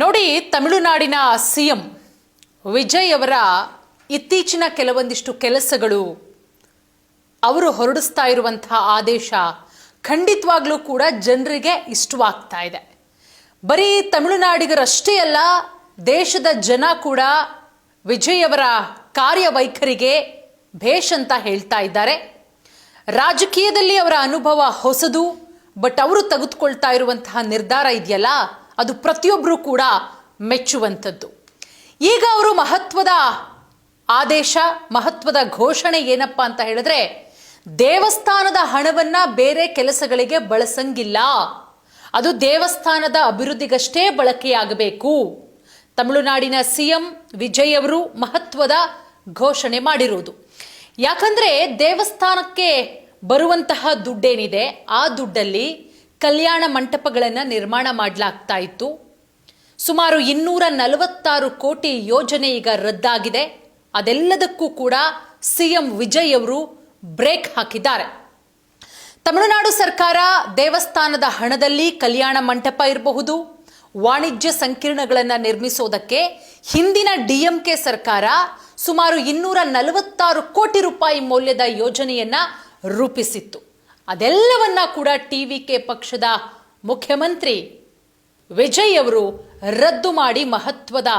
ನೋಡಿ, ತಮಿಳುನಾಡಿನ ಸಿಎಂ ವಿಜಯ್ ಅವರ ಇತ್ತೀಚಿನ ಕೆಲವೊಂದಿಷ್ಟು ಕೆಲಸಗಳು, ಅವರು ಹೊರಡಿಸ್ತಾ ಇರುವಂತಹ ಆದೇಶ ಖಂಡಿತವಾಗ್ಲೂ ಕೂಡ ಜನರಿಗೆ ಇಷ್ಟವಾಗ್ತಾ ಇದೆ. ಬರೀ ತಮಿಳುನಾಡಿಗರಷ್ಟೇ ಅಲ್ಲ, ದೇಶದ ಜನ ಕೂಡ ವಿಜಯ್ ಅವರ ಕಾರ್ಯವೈಖರಿಗೆ ಭೇಷ್ ಅಂತ ಹೇಳ್ತಾ ಇದ್ದಾರೆ. ರಾಜಕೀಯದಲ್ಲಿ ಅವರ ಅನುಭವ ಹೊಸದು, ಬಟ್ ಅವರು ತೆಗೆದುಕೊಳ್ತಾ ಇರುವಂತಹ ನಿರ್ಧಾರ ಇದೆಯಲ್ಲ, ಅದು ಪ್ರತಿಯೊಬ್ಬರು ಕೂಡ ಮೆಚ್ಚುವಂಥದ್ದು. ಈಗ ಅವರು ಮಹತ್ವದ ಆದೇಶ, ಮಹತ್ವದ ಘೋಷಣೆ ಏನಪ್ಪಾ ಅಂತ ಹೇಳಿದ್ರೆ, ದೇವಸ್ಥಾನದ ಹಣವನ್ನ ಬೇರೆ ಕೆಲಸಗಳಿಗೆ ಬಳಸಂಗಿಲ್ಲ, ಅದು ದೇವಸ್ಥಾನದ ಅಭಿವೃದ್ಧಿಗಷ್ಟೇ ಬಳಕೆಯಾಗಬೇಕು. ತಮಿಳುನಾಡಿನ ಸಿಎಂ ವಿಜಯ್ ಅವರು ಮಹತ್ವದ ಘೋಷಣೆ ಮಾಡಿರುವುದು. ಯಾಕಂದ್ರೆ ದೇವಸ್ಥಾನಕ್ಕೆ ಬರುವಂತಹ ದುಡ್ಡೇನಿದೆ, ಆ ದುಡ್ಡಲ್ಲಿ ಕಲ್ಯಾಣ ಮಂಟಪಗಳನ್ನು ನಿರ್ಮಾಣ ಮಾಡಲಾಗ್ತಾ ಇತ್ತು. ಸುಮಾರು 246 ಕೋಟಿ ಯೋಜನೆ ಈಗ ರದ್ದಾಗಿದೆ. ಅದೆಲ್ಲದಕ್ಕೂ ಕೂಡ ಸಿಎಂ ವಿಜಯ್ ಅವರು ಬ್ರೇಕ್ ಹಾಕಿದ್ದಾರೆ. ತಮಿಳುನಾಡು ಸರ್ಕಾರ ದೇವಸ್ಥಾನದ ಹಣದಲ್ಲಿ ಕಲ್ಯಾಣ ಮಂಟಪ ಇರಬಹುದು, ವಾಣಿಜ್ಯ ಸಂಕೀರ್ಣಗಳನ್ನು ನಿರ್ಮಿಸೋದಕ್ಕೆ ಹಿಂದಿನ ಡಿಎಂಕೆ ಸರ್ಕಾರ ಸುಮಾರು 246 ಕೋಟಿ ರೂಪಾಯಿ ಮೌಲ್ಯದ ಯೋಜನೆಯನ್ನ ರೂಪಿಸಿತ್ತು. ಅದೆಲ್ಲವನ್ನ ಕೂಡ ಟಿವಿಕೆ ಪಕ್ಷದ ಮುಖ್ಯಮಂತ್ರಿ ವಿಜಯ್ ಅವರು ರದ್ದು ಮಾಡಿ ಮಹತ್ವದ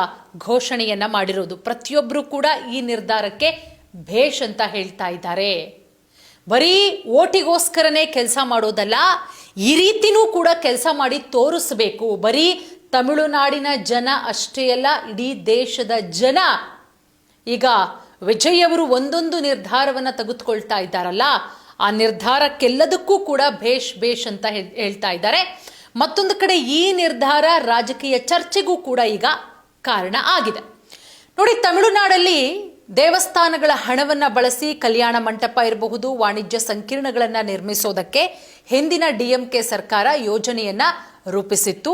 ಘೋಷಣೆಯನ್ನ ಮಾಡಿರೋದು. ಪ್ರತಿಯೊಬ್ಬರು ಕೂಡ ಈ ನಿರ್ಧಾರಕ್ಕೆ ಭೇಷ್ ಅಂತ ಹೇಳ್ತಾ ಇದ್ದಾರೆ. ಬರೀ ಓಟಿಗೋಸ್ಕರನೇ ಕೆಲಸ ಮಾಡೋದಲ್ಲ, ಈ ರೀತಿನೂ ಕೂಡ ಕೆಲಸ ಮಾಡಿ ತೋರಿಸಬೇಕು. ಬರೀ ತಮಿಳುನಾಡಿನ ಜನ ಅಷ್ಟೇ ಅಲ್ಲ, ಇಡೀ ದೇಶದ ಜನ ಈಗ ವಿಜಯ್ ಅವರು ಒಂದೊಂದು ನಿರ್ಧಾರವನ್ನ ತೆಗೆದುಕೊಳ್ತಾ ಇದ್ದಾರಲ್ಲ, ಆ ನಿರ್ಧಾರಕ್ಕೆಲ್ಲದಕ್ಕೂ ಕೂಡ ಭೇಷ್ ಅಂತ ಹೇಳ್ತಾ ಇದ್ದಾರೆ. ಮತ್ತೊಂದು ಕಡೆ ಈ ನಿರ್ಧಾರ ರಾಜಕೀಯ ಚರ್ಚೆಗೂ ಕೂಡ ಈಗ ಕಾರಣ ಆಗಿದೆ. ನೋಡಿ, ತಮಿಳುನಾಡಲ್ಲಿ ದೇವಸ್ಥಾನಗಳ ಹಣವನ್ನ ಬಳಸಿ ಕಲ್ಯಾಣ ಮಂಟಪ ಇರಬಹುದು, ವಾಣಿಜ್ಯ ಸಂಕೀರ್ಣಗಳನ್ನು ನಿರ್ಮಿಸೋದಕ್ಕೆ ಹಿಂದಿನ ಡಿಎಂಕೆ ಸರ್ಕಾರ ಯೋಜನೆಯನ್ನ ರೂಪಿಸಿತ್ತು.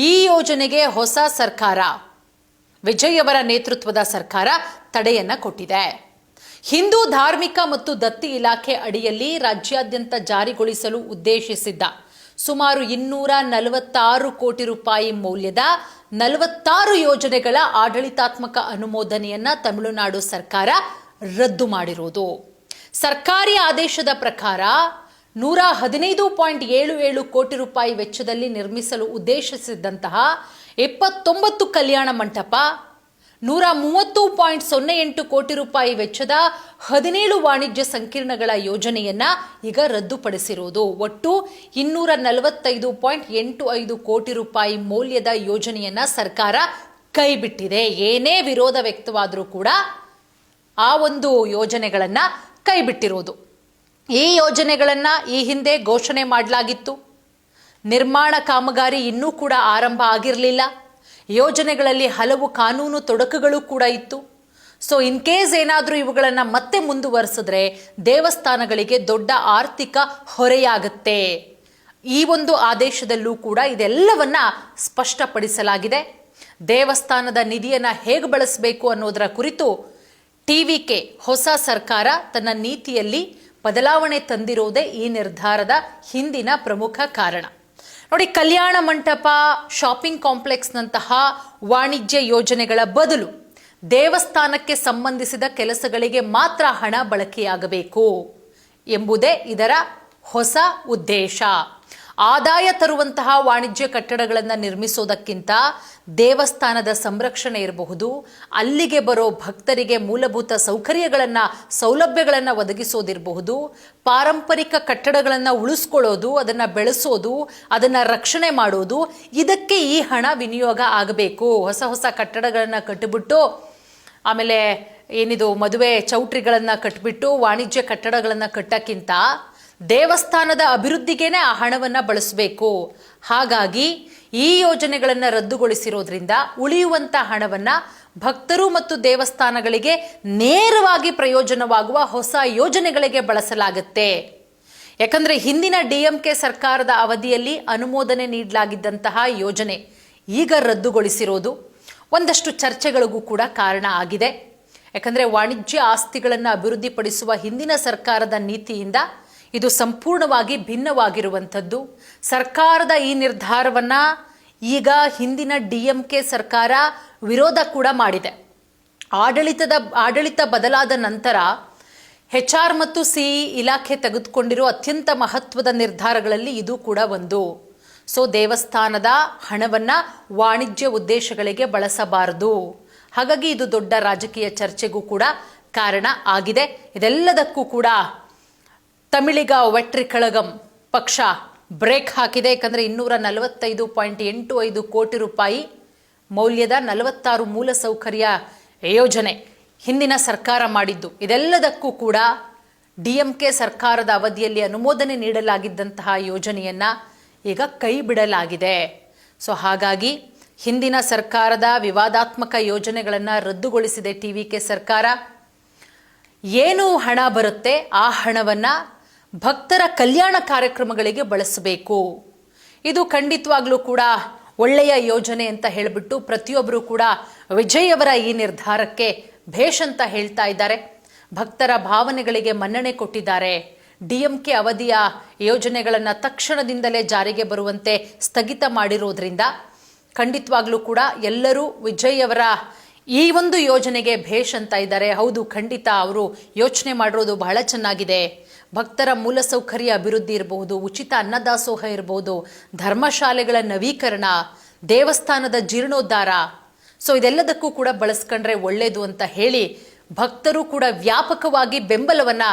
ಈ ಯೋಜನೆಗೆ ಹೊಸ ಸರ್ಕಾರ, ವಿಜಯ್ ಅವರ ನೇತೃತ್ವದ ಸರ್ಕಾರ ತಡೆಯನ್ನ ಕೊಟ್ಟಿದೆ. ಹಿಂದೂ ಧಾರ್ಮಿಕ ಮತ್ತು ದತ್ತಿ ಇಲಾಖೆ ಅಡಿಯಲ್ಲಿ ರಾಜ್ಯಾದ್ಯಂತ ಜಾರಿಗೊಳಿಸಲು ಉದ್ದೇಶಿಸಿದ್ದ ಸುಮಾರು 246 ಕೋಟಿ ರೂಪಾಯಿ ಮೌಲ್ಯದ 46 ಯೋಜನೆಗಳ ಆಡಳಿತಾತ್ಮಕ ಅನುಮೋದನೆಯನ್ನ ತಮಿಳುನಾಡು ಸರ್ಕಾರ ರದ್ದು ಮಾಡಿರುವುದು. ಸರ್ಕಾರಿ ಆದೇಶದ ಪ್ರಕಾರ 115.77 ಕೋಟಿ ರೂಪಾಯಿ ವೆಚ್ಚದಲ್ಲಿ ನಿರ್ಮಿಸಲು ಉದ್ದೇಶಿಸಿದ್ದಂತಹ 29 ಕಲ್ಯಾಣ ಮಂಟಪ, 130.08 ಕೋಟಿ ರೂಪಾಯಿ ವೆಚ್ಚದ 17 ವಾಣಿಜ್ಯ ಸಂಕೀರ್ಣಗಳ ಯೋಜನೆಯನ್ನ ಈಗ ರದ್ದುಪಡಿಸಿರುವುದು. ಒಟ್ಟು 245.85 ಕೋಟಿ ರೂಪಾಯಿ ಮೌಲ್ಯದ ಯೋಜನೆಯನ್ನ ಸರ್ಕಾರ ಕೈಬಿಟ್ಟಿದೆ. ಏನೇ ವಿರೋಧ ವ್ಯಕ್ತವಾದರೂ ಕೂಡ ಆ ಒಂದು ಯೋಜನೆಗಳನ್ನ ಕೈಬಿಟ್ಟಿರುವುದು. ಈ ಯೋಜನೆಗಳನ್ನ ಈ ಹಿಂದೆ ಘೋಷಣೆ ಮಾಡಲಾಗಿತ್ತು. ನಿರ್ಮಾಣ ಕಾಮಗಾರಿ ಇನ್ನೂ ಕೂಡ ಆರಂಭ ಆಗಿರಲಿಲ್ಲ. ಯೋಜನೆಗಳಲ್ಲಿ ಹಲವು ಕಾನೂನು ತೊಡಕುಗಳು ಕೂಡ ಇತ್ತು. ಸೊ ಇನ್ ಕೇಸ್ ಏನಾದರೂ ಇವುಗಳನ್ನು ಮತ್ತೆ ಮುಂದುವರಿಸಿದ್ರೆ ದೇವಸ್ಥಾನಗಳಿಗೆ ದೊಡ್ಡ ಆರ್ಥಿಕ ಹೊರೆಯಾಗುತ್ತೆ. ಈ ಒಂದು ಆದೇಶದಲ್ಲೂ ಕೂಡ ಇದೆಲ್ಲವನ್ನ ಸ್ಪಷ್ಟಪಡಿಸಲಾಗಿದೆ. ದೇವಸ್ಥಾನದ ನಿಧಿಯನ್ನು ಹೇಗೆ ಬಳಸಬೇಕು ಅನ್ನೋದರ ಕುರಿತು ಟಿವಿಕೆ ಹೊಸ ಸರ್ಕಾರ ತನ್ನ ನೀತಿಯಲ್ಲಿ ಬದಲಾವಣೆ ತಂದಿರೋದೇ ಈ ನಿರ್ಧಾರದ ಹಿಂದಿನ ಪ್ರಮುಖ ಕಾರಣ. ನೋಡಿ, ಕಲ್ಯಾಣ ಮಂಟಪ, ಶಾಪಿಂಗ್ ಕಾಂಪ್ಲೆಕ್ಸ್ನಂತಹ ವಾಣಿಜ್ಯ ಯೋಜನೆಗಳ ಬದಲು ದೇವಸ್ಥಾನಕ್ಕೆ ಸಂಬಂಧಿಸಿದ ಕೆಲಸಗಳಿಗೆ ಮಾತ್ರ ಹಣ ಬಳಕೆಯಾಗಬೇಕು ಎಂಬುದೇ ಇದರ ಹೊಸ ಉದ್ದೇಶ. ಆದಾಯ ತರುವಂತಹ ವಾಣಿಜ್ಯ ಕಟ್ಟಡಗಳನ್ನು ನಿರ್ಮಿಸೋದಕ್ಕಿಂತ ದೇವಸ್ಥಾನದ ಸಂರಕ್ಷಣೆ ಇರಬಹುದು, ಅಲ್ಲಿಗೆ ಬರೋ ಭಕ್ತರಿಗೆ ಮೂಲಭೂತ ಸೌಲಭ್ಯಗಳನ್ನು ಒದಗಿಸೋದಿರಬಹುದು, ಪಾರಂಪರಿಕ ಕಟ್ಟಡಗಳನ್ನು ಉಳಿಸ್ಕೊಳ್ಳೋದು, ಅದನ್ನು ಬೆಳೆಸೋದು, ಅದನ್ನು ರಕ್ಷಣೆ ಮಾಡೋದು, ಇದಕ್ಕೆ ಈ ಹಣ ವಿನಿಯೋಗ ಆಗಬೇಕು. ಹೊಸ ಕಟ್ಟಡಗಳನ್ನು ಕಟ್ಟಿಬಿಟ್ಟು, ಆಮೇಲೆ ಏನಿದು ಮದುವೆ ಚೌಟ್ರಿಗಳನ್ನು ಕಟ್ಟಿಬಿಟ್ಟು ವಾಣಿಜ್ಯ ಕಟ್ಟಡಗಳನ್ನು ಕಟ್ಟಕ್ಕಿಂತ ದೇವಸ್ಥಾನದ ಅಭಿವೃದ್ಧಿಗೇನೆ ಆ ಹಣವನ್ನು ಬಳಸಬೇಕು. ಹಾಗಾಗಿ ಈ ಯೋಜನೆಗಳನ್ನು ರದ್ದುಗೊಳಿಸಿರೋದ್ರಿಂದ ಉಳಿಯುವಂತ ಹಣವನ್ನ ಭಕ್ತರು ಮತ್ತು ದೇವಸ್ಥಾನಗಳಿಗೆ ನೇರವಾಗಿ ಪ್ರಯೋಜನವಾಗುವ ಹೊಸ ಯೋಜನೆಗಳಿಗೆ ಬಳಸಲಾಗುತ್ತೆ. ಯಾಕಂದ್ರೆ ಹಿಂದಿನ ಡಿಎಂಕೆ ಸರ್ಕಾರದ ಅವಧಿಯಲ್ಲಿ ಅನುಮೋದನೆ ನೀಡಲಾಗಿದ್ದಂತಹ ಯೋಜನೆ ಈಗ ರದ್ದುಗೊಳಿಸಿರೋದು ಒಂದಷ್ಟು ಚರ್ಚೆಗಳಿಗೂ ಕೂಡ ಕಾರಣ ಆಗಿದೆ. ಯಾಕಂದ್ರೆ ವಾಣಿಜ್ಯ ಆಸ್ತಿಗಳನ್ನು ಅಭಿವೃದ್ಧಿಪಡಿಸುವ ಹಿಂದಿನ ಸರ್ಕಾರದ ನೀತಿಯಿಂದ ಇದು ಸಂಪೂರ್ಣವಾಗಿ ಭಿನ್ನವಾಗಿರುವಂಥದ್ದು. ಸರ್ಕಾರದ ಈ ನಿರ್ಧಾರವನ್ನ ಈಗ ಹಿಂದಿನ DMK ಸರ್ಕಾರ ವಿರೋಧ ಕೂಡ ಮಾಡಿದೆ. ಆಡಳಿತ ಬದಲಾದ ನಂತರ HR ಮತ್ತು CE ಇಲಾಖೆ ತೆಗೆದುಕೊಂಡಿರೋ ಅತ್ಯಂತ ಮಹತ್ವದ ನಿರ್ಧಾರಗಳಲ್ಲಿ ಇದು ಕೂಡ ಒಂದು. ಸೊ ದೇವಸ್ಥಾನದ ಹಣವನ್ನ ವಾಣಿಜ್ಯ ಉದ್ದೇಶಗಳಿಗೆ ಬಳಸಬಾರದು. ಹಾಗಾಗಿ ಇದು ದೊಡ್ಡ ರಾಜಕೀಯ ಚರ್ಚೆಗೂ ಕೂಡ ಕಾರಣ ಆಗಿದೆ. ಇದೆಲ್ಲದಕ್ಕೂ ಕೂಡ ತಮಿಳಿಗ ವೆಟ್ರಿಕಳಗಂ ಪಕ್ಷ ಬ್ರೇಕ್ ಹಾಕಿದೆ. ಯಾಕಂದ್ರೆ 245.85 ಕೋಟಿ ರೂಪಾಯಿ ಮೌಲ್ಯದ 46 ಮೂಲಸೌಕರ್ಯ ಯೋಜನೆ ಹಿಂದಿನ ಸರ್ಕಾರ ಮಾಡಿದ್ದು. ಇದೆಲ್ಲದಕ್ಕೂ ಕೂಡ DMK ಸರ್ಕಾರದ ಅವಧಿಯಲ್ಲಿ ಅನುಮೋದನೆ ನೀಡಲಾಗಿದ್ದಂತಹ ಯೋಜನೆಯನ್ನ ಈಗ ಕೈ ಬಿಡಲಾಗಿದೆ. ಸೊ ಹಾಗಾಗಿ ಹಿಂದಿನ ಸರ್ಕಾರದ ವಿವಾದಾತ್ಮಕ ಯೋಜನೆಗಳನ್ನು ರದ್ದುಗೊಳಿಸಿದೆ TVK ಸರ್ಕಾರ. ಏನು ಹಣ ಬರುತ್ತೆ ಆ ಹಣವನ್ನ ಭಕ್ತರ ಕಲ್ಯಾಣ ಕಾರ್ಯಕ್ರಮಗಳಿಗೆ ಬಳಸಬೇಕು. ಇದು ಖಂಡಿತವಾಗ್ಲೂ ಕೂಡ ಒಳ್ಳೆಯ ಯೋಜನೆ ಅಂತ ಹೇಳಿಬಿಟ್ಟು ಪ್ರತಿಯೊಬ್ಬರು ಕೂಡ ವಿಜಯ್ ಅವರ ಈ ನಿರ್ಧಾರಕ್ಕೆ ಭೇಷ್ ಅಂತ ಹೇಳ್ತಾ ಇದ್ದಾರೆ. ಭಕ್ತರ ಭಾವನೆಗಳಿಗೆ ಮನ್ನಣೆ ಕೊಟ್ಟಿದ್ದಾರೆ. DMK ಅವಧಿಯ ಯೋಜನೆಗಳನ್ನು ತಕ್ಷಣದಿಂದಲೇ ಜಾರಿಗೆ ಬರುವಂತೆ ಸ್ಥಗಿತ ಮಾಡಿರೋದ್ರಿಂದ ಖಂಡಿತವಾಗ್ಲೂ ಕೂಡ ಎಲ್ಲರೂ ವಿಜಯ್ ಅವರ ಈ ಒಂದು ಯೋಜನೆಗೆ ಭೇಷ್ ಅಂತ ಇದ್ದಾರೆ. ಹೌದು, ಖಂಡಿತ ಅವರು ಯೋಚನೆ ಮಾಡಿರೋದು ಬಹಳ ಚೆನ್ನಾಗಿದೆ. ಭಕ್ತರ ಮೂಲಸೌಕರ್ಯ ಅಭಿವೃದ್ಧಿ ಇರಬಹುದು, ಉಚಿತ ಅನ್ನದಾಸೋಹ ಇರಬಹುದು, ಧರ್ಮಶಾಲೆಗಳ ನವೀಕರಣ, ದೇವಸ್ಥಾನದ ಜೀರ್ಣೋದ್ಧಾರ. ಸೊ ಇದೆಲ್ಲದಕ್ಕೂ ಕೂಡ ಬಳಸ್ಕೊಂಡ್ರೆ ಒಳ್ಳೇದು ಅಂತ ಹೇಳಿ ಭಕ್ತರು ಕೂಡ ವ್ಯಾಪಕವಾಗಿ ಬೆಂಬಲವನ್ನ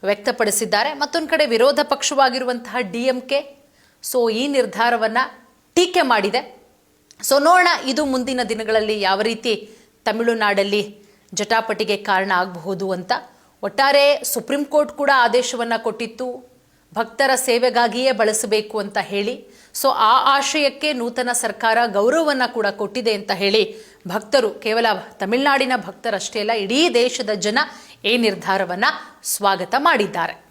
ವ್ಯಕ್ತಪಡಿಸಿದ್ದಾರೆ. ಮತ್ತೊಂದು ಕಡೆ ವಿರೋಧ ಪಕ್ಷವಾಗಿರುವಂತಹ DMK ಸೊ ಈ ನಿರ್ಧಾರವನ್ನ ಟೀಕೆ ಮಾಡಿದೆ. ಸೊ ನೋಡೋಣ ಇದು ಮುಂದಿನ ದಿನಗಳಲ್ಲಿ ಯಾವ ರೀತಿ ತಮಿಳುನಾಡಲ್ಲಿ ಜಟಾಪಟಿಗೆ ಕಾರಣ ಆಗಬಹುದು ಅಂತ. ಒಟ್ಟಾರೆ ಸುಪ್ರೀಂ ಕೋರ್ಟ್ ಕೂಡ ಆದೇಶವನ್ನ ಕೊಟ್ಟಿತ್ತು, ಭಕ್ತರ ಸೇವೆಗಾಗಿಯೇ ಬಳಸಬೇಕು ಅಂತ ಹೇಳಿ. ಸೊ ಆ ಆಶಯಕ್ಕೆ ನೂತನ ಸರ್ಕಾರ ಗೌರವವನ್ನ ಕೂಡ ಕೊಟ್ಟಿದೆ ಅಂತ ಹೇಳಿ ಭಕ್ತರು, ಕೇವಲ ತಮಿಳುನಾಡಿನ ಭಕ್ತರಷ್ಟೇ ಅಲ್ಲ, ಇಡೀ ದೇಶದ ಜನ ಈ ನಿರ್ಧಾರವನ್ನ ಸ್ವಾಗತ ಮಾಡಿದ್ದಾರೆ.